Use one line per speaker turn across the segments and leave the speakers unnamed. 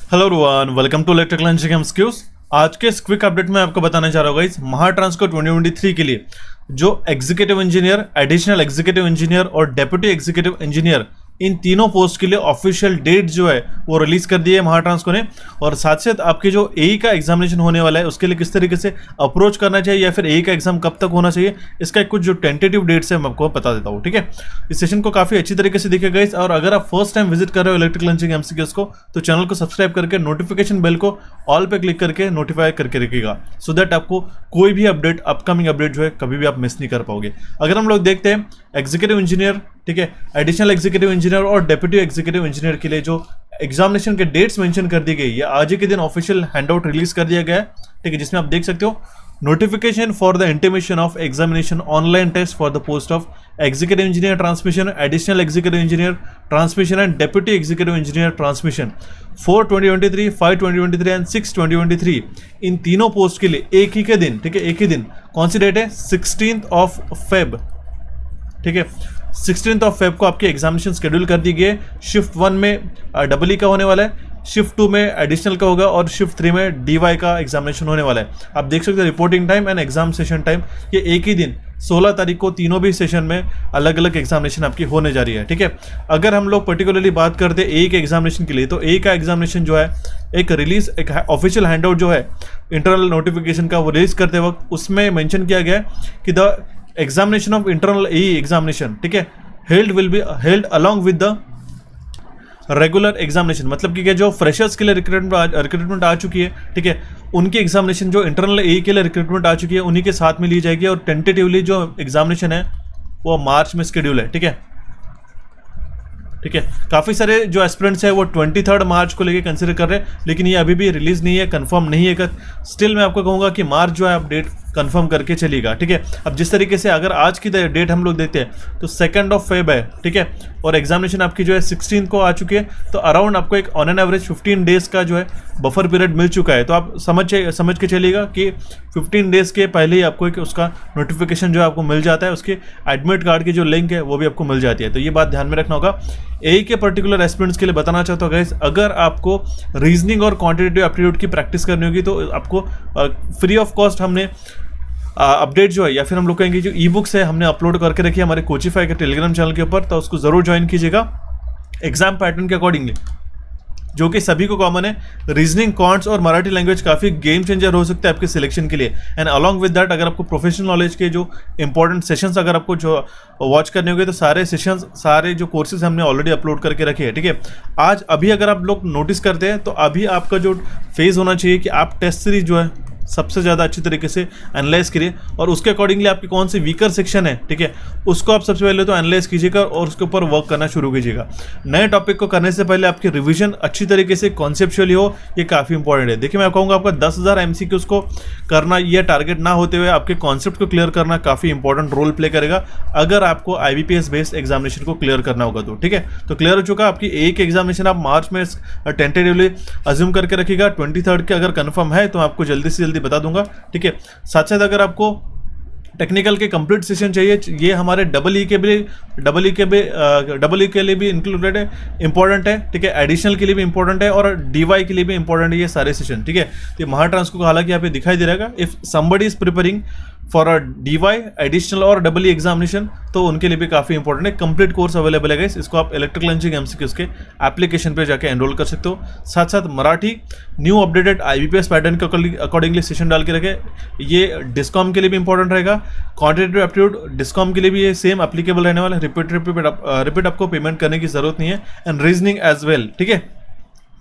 Hello everyone, welcome to electrical engineering MCQs. आज के इस क्विक अपडेट में आपको बताना चाह रहा हूँ गाइस, महाट्रांसको 2023 के लिए जो executive engineer, additional executive engineer और डेप्यूटी एग्जीक्यूटिव इंजीनियर, इन तीनों पोस्ट के लिए ऑफिशियल डेट जो है वो रिलीज कर दी है महाट्रांसको ने। और साथ साथ आपके जो एई का एग्जामिनेशन होने वाला है उसके लिए किस तरीके से अप्रोच करना चाहिए या फिर एई का एग्जाम कब तक होना चाहिए, इसका कुछ जो टेंटेटिव डेट्स है मैं आपको बता देता हूँ। ठीक है, इस सेशन को काफी अच्छी तरीके से देखिएगा गाइस। और अगर आप फर्स्ट टाइम विजिट कर रहे हो इलेक्ट्रिकल इंजीनियरिंग एमसीक्यूज को, तो चैनल को सब्सक्राइब करके नोटिफिकेशन बेल को ऑल पे क्लिक करके नोटिफाई करके रखिएगा, सो दैट आपको कोई भी अपडेट, अपकमिंग अपडेट जो है कभी भी आप मिस नहीं कर पाओगे। अगर हम लोग देखते हैं एग्जीक्यूटिव इंजीनियर, ठीक है, एडिशनल एग्जीक्यूटिव इंजीनियर और डेप्यूटी एग्जीक्यूटिव इंजीनियर के लिए जो एग्जामिनेशन के डेट्स मेंशन कर दी गई है, आज ही के दिन ऑफिशियल हैंडआउट रिलीज कर दिया गया है। ठीक है, जिसमें आप देख सकते हो notification for the intimation of examination online test for the post of executive engineer transmission, additional executive engineer transmission and deputy executive engineer transmission 4 2023, 5 2023 and 6 2023। इन तीनों पोस्ट के लिए एक ही के दिन, ठीक है, एक ही दिन, कौन सी डेट है? 16th of Feb। ठीक है, 16th of Feb को आपके एग्जामिनेशन शेड्यूल कर दी गई है। शिफ्ट 1 में डबल ई का होने वाला है, शिफ्ट 2 में एडिशनल का होगा और शिफ्ट 3 में डीवाई का एग्जामिनेशन होने वाला है। आप देख सकते हैं reporting time and exam session time, ये एक ही दिन 16 तारीख को तीनों भी सेशन में अलग अलग एग्जामिनेशन आपकी होने जा रही है। ठीक है, अगर हम लोग पर्टिकुलरली बात करते हैं ए के एग्जामिनेशन के लिए, तो ए का एग्जामिनेशन जो है एक रिलीज, एक ऑफिशियल हैंडआउट जो है इंटरनल नोटिफिकेशन का, वो रिलीज करते वक्त उसमें मेंशन किया गया है कि the examination of internal A examination, ठीक है, will be held along with the regular examination. मतलब कि जो फ्रेशर्स के लिए रिक्रूटमेंट आ चुकी है, ठीक है, उनकी एग्जामिनेशन जो इंटरनल ए के लिए रिक्रूटमेंट आ चुकी है उन्हीं के साथ में ली जाएगी। और टेंटेटिवली जो एग्जामिनेशन है वो मार्च में शेड्यूल है। ठीक है, ठीक है, काफ़ी सारे जो एस्पिरेंट्स है वो 23 मार्च को लेके कंसिडर कर रहे हैं, लेकिन ये अभी भी रिलीज नहीं है, कंफर्म नहीं है। स्टिल मैं आपको कहूँगा कि मार्च जो है आप डेट कंफर्म करके चलिएगा। ठीक है, अब जिस तरीके से अगर आज की डेट हम लोग देखते हैं तो 2nd of Feb है, ठीक है, और एग्जामिनेशन आपकी जो है 16 को आ चुकी है, तो अराउंड आपको एक ऑन एन एवरेज 15 डेज का जो है बफर पीरियड मिल चुका है। तो आप समझ के चलिएगा कि 15 डेज के पहले ही आपको एक उसका नोटिफिकेशन जो है आपको मिल जाता है, उसके एडमिट कार्ड की जो लिंक है वो भी आपको मिल जाती है। तो ये बात ध्यान में रखना होगा। ए के पर्टिकुलर एस्पिरेंट्स के लिए बताना चाहता हूँ गाइस, अगर आपको रीजनिंग और क्वांटिटेटिव एप्टीट्यूड की प्रैक्टिस करनी होगी तो आपको फ्री ऑफ कॉस्ट हमने अपडेट जो है, या फिर हम लोग कहेंगे जो ई बुक्स है, हमने अपलोड करके रखी है हमारे कोचिफाई के टेलीग्राम चैनल के ऊपर, तो उसको जरूर ज्वाइन कीजिएगा एग्जाम पैटर्न के अकॉर्डिंगली, जो कि सभी को कॉमन है। रीजनिंग, क्वांट्स और मराठी लैंग्वेज काफ़ी गेम चेंजर हो सकता है आपके सिलेक्शन के लिए। एंड अलॉन्ग विद दैट, अगर आपको प्रोफेशनल नॉलेज के जो इंपॉर्टेंट सेशंस अगर आपको जो वॉच करने होंगे, तो सारे सेशंस, सारे जो कोर्सेज हमने ऑलरेडी अपलोड करके रखे हैं। ठीक है, आज अभी अगर आप लोग नोटिस करते हैं तो अभी आपका जो फेज होना चाहिए कि आप टेस्ट सीरीज जो है सबसे ज़्यादा अच्छी तरीके से एनालाइज करिए और उसके अकॉर्डिंगली आपकी कौन सी वीकर सेक्शन है, ठीक है, उसको आप सबसे पहले तो एनालाइज कीजिएगा और उसके ऊपर वर्क करना शुरू कीजिएगा। नए टॉपिक को करने से पहले आपकी रिवीजन अच्छी तरीके से कॉन्सेप्चुअली हो, ये काफ़ी इंपॉर्टेंट है। देखिए, मैं कहूँगा आपका 10,000 MCQs को करना, ये टारगेट ना होते हुए आपके कॉन्सेप्ट को क्लियर करना काफ़ी इंपॉर्टेंट रोल प्ले करेगा, अगर आपको IBPS बेस्ड एग्जामिनेशन को क्लियर करना होगा तो। ठीक है, तो क्लियर हो चुका आपकी ए की एग्जामिनेशन, आप मार्च में टेंटेटिवली अज्यूम करके रखिएगा। 23 के अगर कन्फर्म है तो आपको जल्दी से जल्दी बता दूंगा। ठीक है, साथ साथ अगर आपको टेक्निकल के कंप्लीट सेशन चाहिए, ये हमारे डबल ई के लिए भी इंक्लूडेड है, इंपॉर्टेंट है। ठीक है, एडिशनल के लिए भी इंपॉर्टेंट है और डीवाई के लिए भी इंपॉर्टेंट है ये सारे सेशन। ठीक है, तो महाट्रांसको हालांकि यहाँ पे दिखाई दे रहेगा, if somebody is preparing for a DY, additional और डबल ई एग्जामिनेशन, तो उनके लिए भी काफ़ी इंपॉर्टेंट है। कंप्लीट कोर्स अवेलेबल है गाइस, इसको आप इलेक्ट्रिकल इंजीनियरिंग एमसीक्यूज के एप्लीकेशन पे जाके एनरोल कर सकते हो। साथ साथ Marathi new updated IBPS pattern के अकॉर्डिंगली सेशन डाल के रखे, ये डिस्कॉम के लिए भी इंपॉर्टेंट रहेगा। क्वांटिटेटिव एप्टीट्यूड डिस्कॉम के लिए भी ये सेम एप्लीकेबल रहने वाला है, रिपीट आपको पेमेंट करने की जरूरत नहीं है। एंड रीजनिंग एज वेल, ठीक है,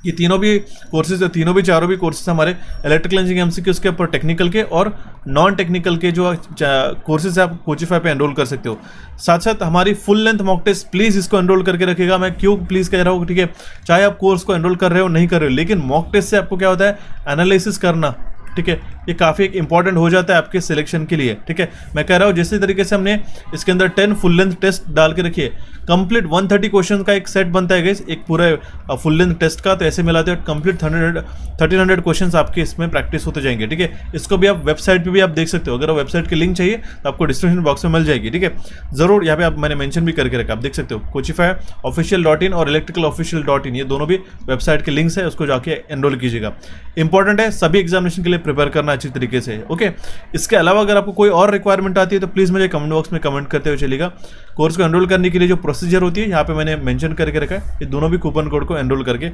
ये तीनों भी कोर्सेज, चारों भी कोर्सेज हमारे इलेक्ट्रिकल इंजीनियरिंग एमसीक्यूज के ऊपर टेक्निकल के और नॉन टेक्निकल के जो कोर्सेज है आप कोचिफाई पे एनरोल कर सकते हो। साथ साथ हमारी full length mock test, please इसको एनरोल करके रखिएगा। मैं क्यों प्लीज़ कह रहा हूँ, ठीक है, चाहे आप कोर्स को एनरोल कर रहे हो नहीं कर रहे हो, लेकिन मॉक टेस्ट से आपको क्या होता है, एनालिसिस करना, ठीक है, ये काफ़ी एक इंपॉर्टेंट हो जाता है आपके सिलेक्शन के लिए। ठीक है, मैं कह रहा हूँ जिस तरीके से हमने इसके अंदर 10 फुल लेंथ टेस्ट डाल के रखिए, कंप्लीट 130 क्वेश्चन का एक सेट बनता है गाइस, एक पूरा फुल लेंथ टेस्ट का। तो ऐसे मिलाते हैं कंप्लीट 1300 क्वेश्चन आपके इसमें प्रैक्टिस होते जाएंगे। ठीक है, इसको भी आप वेबसाइट पे भी आप देख सकते हो, अगर वेबसाइट की लिंक चाहिए तो आपको डिस्क्रिप्शन बॉक्स में मिल जाएगी। ठीक है, जरूर यहाँ पे आप मैंने मेंशन भी करके रखा, आप देख सकते हो coachify-official.in और electricalofficial.in, ये दोनों भी वेबसाइट के लिंक्स है, उसको जाके एनरोल कीजिएगा। इंपॉर्टेंट है सभी एग्जामिनेशन के लिए प्रिपेयर करना अच्छी तरीके से। ओके, इसके अलावा अगर आपको कोई और रिक्वायरमेंट आती है तो प्लीज़ मुझे कमेंट बॉक्स में कमेंट करते हुए चलेगा। कोर्स को एनरोल करने के लिए जो प्रोसीजर होती है यहाँ पे मैंने मेंशन करके रखा है, ये दोनों भी कूपन कोड को एनरोल करके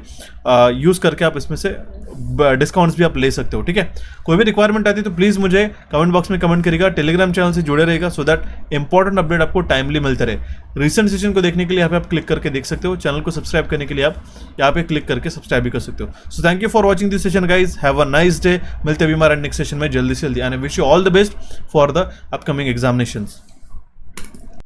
यूज़ करके आप इसमें से डिस्काउंट्स भी आप ले सकते हो। ठीक है, कोई भी रिक्वायरमेंट आती है तो प्लीज़ मुझे कमेंट बॉक्स में कमेंट करिएगा, टेलीग्राम चैनल से जुड़े रहेगा सो दैट इंपॉर्टेंट अपडेट आपको टाइमली मिलते रहे। रिसेंट सेशन को देखने के लिए यहाँ पे आप क्लिक करके देख सकते हो, चैनल को सब्सक्राइब करने के लिए आप यहाँ पे क्लिक करके सब्सक्राइब भी कर सकते हो। So thank you for watching this session guys, have a nice day. मिलते हैं हमारे नेक्स्ट सेशन में जल्दी से जल्दी, and wish you all the best for the upcoming examinations.